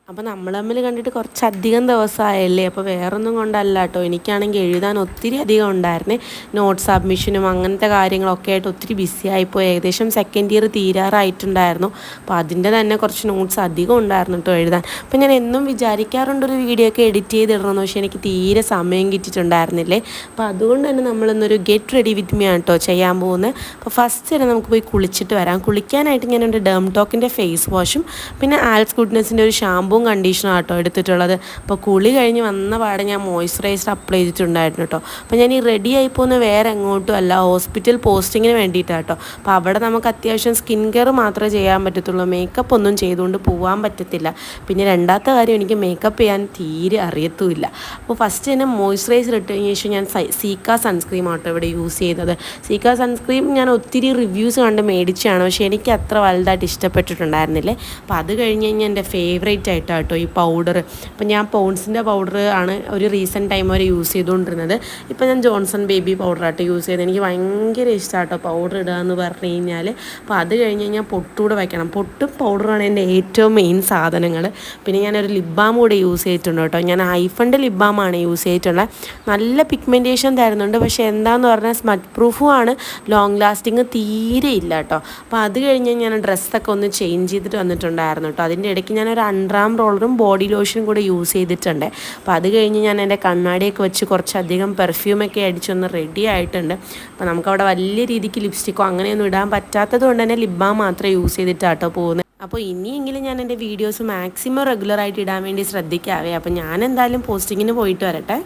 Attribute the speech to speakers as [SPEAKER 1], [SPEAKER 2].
[SPEAKER 1] അപ്പോൾ നമ്മൾ തമ്മിൽ കണ്ടിട്ട് കുറച്ചധികം ദിവസമായല്ലേ. അപ്പോൾ വേറൊന്നും കൊണ്ടല്ല കേട്ടോ, എനിക്കാണെങ്കിൽ എഴുതാൻ ഒത്തിരി അധികം ഉണ്ടായിരുന്നേ. നോട്ട് സബ്മിഷനും അങ്ങനത്തെ കാര്യങ്ങളൊക്കെ ആയിട്ട് ഒത്തിരി ബിസി ആയിപ്പോയി. ഏകദേശം സെക്കൻഡ് ഇയർ തീരാറായിട്ടുണ്ടായിരുന്നു. അപ്പോൾ അതിൻ്റെ തന്നെ കുറച്ച് നോട്ട്സ് അധികം ഉണ്ടായിരുന്നു കേട്ടോ എഴുതാൻ. അപ്പോൾ ഞാൻ എന്നും വിചാരിക്കാറുണ്ട് ഒരു വീഡിയോ ഒക്കെ എഡിറ്റ് ചെയ്തിടണമെന്ന്, പക്ഷേ എനിക്ക് തീരെ സമയം കിട്ടിയിട്ടുണ്ടായിരുന്നില്ലേ. അപ്പോൾ അതുകൊണ്ട് തന്നെ നമ്മളിന്നൊരു ഗെറ്റ് റെഡി വിത്ത് മീ ആണ് കേട്ടോ ചെയ്യാൻ പോകുന്നത്. അപ്പോൾ ഫസ്റ്റ് തന്നെ നമുക്ക് പോയി കുളിച്ചിട്ട് വരാം. കുളിക്കാനായിട്ട് ഞാൻ എൻ്റെ ഡെർമടോക്കിൻ്റെ ഫേസ് വാഷും പിന്നെ ആൽസ് ഗുഡ്നെസ്സിൻ്റെ ഒരു ഷാമ്പൂ കണ്ടീഷണർ ആട്ടോ എടുത്തിട്ടുള്ളത്. അപ്പോൾ കുളി കഴിഞ്ഞ് വന്ന പാടെ ഞാൻ മോയ്സ്ചറൈസർ അപ്ലൈ ചെയ്തിട്ടുണ്ടായിരുന്നു കേട്ടോ. അപ്പോൾ ഞാൻ ഈ റെഡി ആയി പോകുന്ന വേറെ എങ്ങോട്ടും അല്ല, ഹോസ്പിറ്റൽ പോസ്റ്റിങ്ങിന് വേണ്ടിയിട്ടാണ് കേട്ടോ. അപ്പോൾ അവിടെ നമുക്ക് അത്യാവശ്യം സ്കിൻ കെയർ മാത്രമേ ചെയ്യാൻ പറ്റത്തുള്ളൂ, മേക്കപ്പ് ഒന്നും ചെയ്തുകൊണ്ട് പോകാൻ പറ്റത്തില്ല. പിന്നെ രണ്ടാമത്തെ കാര്യം, എനിക്ക് മേക്കപ്പ് ചെയ്യാൻ തീരെ അറിയത്തുമില്ല. അപ്പോൾ ഫസ്റ്റ് തന്നെ മോയ്സ്ചറൈസർ ഇട്ട് കഴിഞ്ഞ ശേഷം ഞാൻ സീക്ക സൺസ്ക്രീം ആട്ടോ ഇവിടെ യൂസ് ചെയ്തത്. സീക്ക സൺസ്ക്രീം ഞാൻ ഒത്തിരി റിവ്യൂസ് കണ്ട് മേടിച്ചാണ്, പക്ഷേ എനിക്ക് അത്ര വലുതായിട്ട് ഇഷ്ടപ്പെട്ടിട്ടുണ്ടായിരുന്നില്ലേ. അപ്പോൾ അത് കഴിഞ്ഞ് കഴിഞ്ഞാൽ എൻ്റെ ഫേവറേറ്റ് ആയിട്ട് കേട്ടോ ഈ പൗഡർ. അപ്പോൾ ഞാൻ പോൺസിൻ്റെ പൗഡർ ആണ് ഒരു റീസെൻറ്റ് ടൈം വരെ യൂസ് ചെയ്തുകൊണ്ടിരുന്നത്. ഇപ്പോൾ ഞാൻ ജോൺസൺ ബേബി പൗഡറായിട്ട് യൂസ് ചെയ്തത്. എനിക്ക് ഭയങ്കര ഇഷ്ടമാണ് കേട്ടോ പൗഡർ ഇടുക എന്ന് പറഞ്ഞു കഴിഞ്ഞാൽ. അപ്പോൾ അത് കഴിഞ്ഞ് കഴിഞ്ഞാൽ പൊട്ടുകൂടെ വയ്ക്കണം. പൊട്ടും പൗഡറാണ് എൻ്റെ ഏറ്റവും മെയിൻ സാധനങ്ങൾ. പിന്നെ ഞാനൊരു ലിപ് ബാം കൂടെ യൂസ് ചെയ്തിട്ടുണ്ട് കേട്ടോ. ഞാൻ ഐഫൻ്റെ ലിപ് ബാമാണ് യൂസ് ചെയ്തിട്ടുള്ളത്. നല്ല പിഗ്മെൻറ്റേഷൻ തരുന്നുണ്ട്, പക്ഷേ എന്താണെന്ന് പറഞ്ഞാൽ സ്മറ്റ് പ്രൂഫും ആണ്, ലോങ് ലാസ്റ്റിങ് തീരെ ഇല്ല കേട്ടോ. അപ്പോൾ അത് കഴിഞ്ഞ് ഞാൻ ഡ്രസ്സൊക്കെ ഒന്ന് ചേഞ്ച് ചെയ്തിട്ട് വന്നിട്ടുണ്ടായിരുന്നു കേട്ടോ. അതിൻ്റെ ഇടയ്ക്ക് ഞാനൊരു അണ്ടർ റോളറും ബോഡി ലോഷനും കൂടെ യൂസ് ചെയ്തിട്ടുണ്ട്. അപ്പോൾ അത് കഴിഞ്ഞ് ഞാൻ എൻ്റെ കണ്ണാടിയൊക്കെ വെച്ച് കുറച്ചധികം പെർഫ്യൂമൊക്കെ അടിച്ചൊന്ന് റെഡി ആയിട്ടുണ്ട്. അപ്പോൾ നമുക്കവിടെ വലിയ രീതിക്ക് ലിപ്സ്റ്റിക്കോ അങ്ങനെയൊന്നും ഇടാൻ പറ്റാത്തത് കൊണ്ട് തന്നെ ലിപ് ബാം മാത്രമേ യൂസ് ചെയ്തിട്ടാട്ടോ പോകുന്നത്. അപ്പോൾ ഇനിയെങ്കിലും ഞാൻ എൻ്റെ വീഡിയോസ് മാക്സിമം റെഗുലറായിട്ട് ഇടാൻ വേണ്ടി ശ്രദ്ധിക്കാവേ. അപ്പോൾ ഞാൻ എന്തായാലും പോസ്റ്റിങ്ങിന് പോയിട്ട് വരട്ടെ.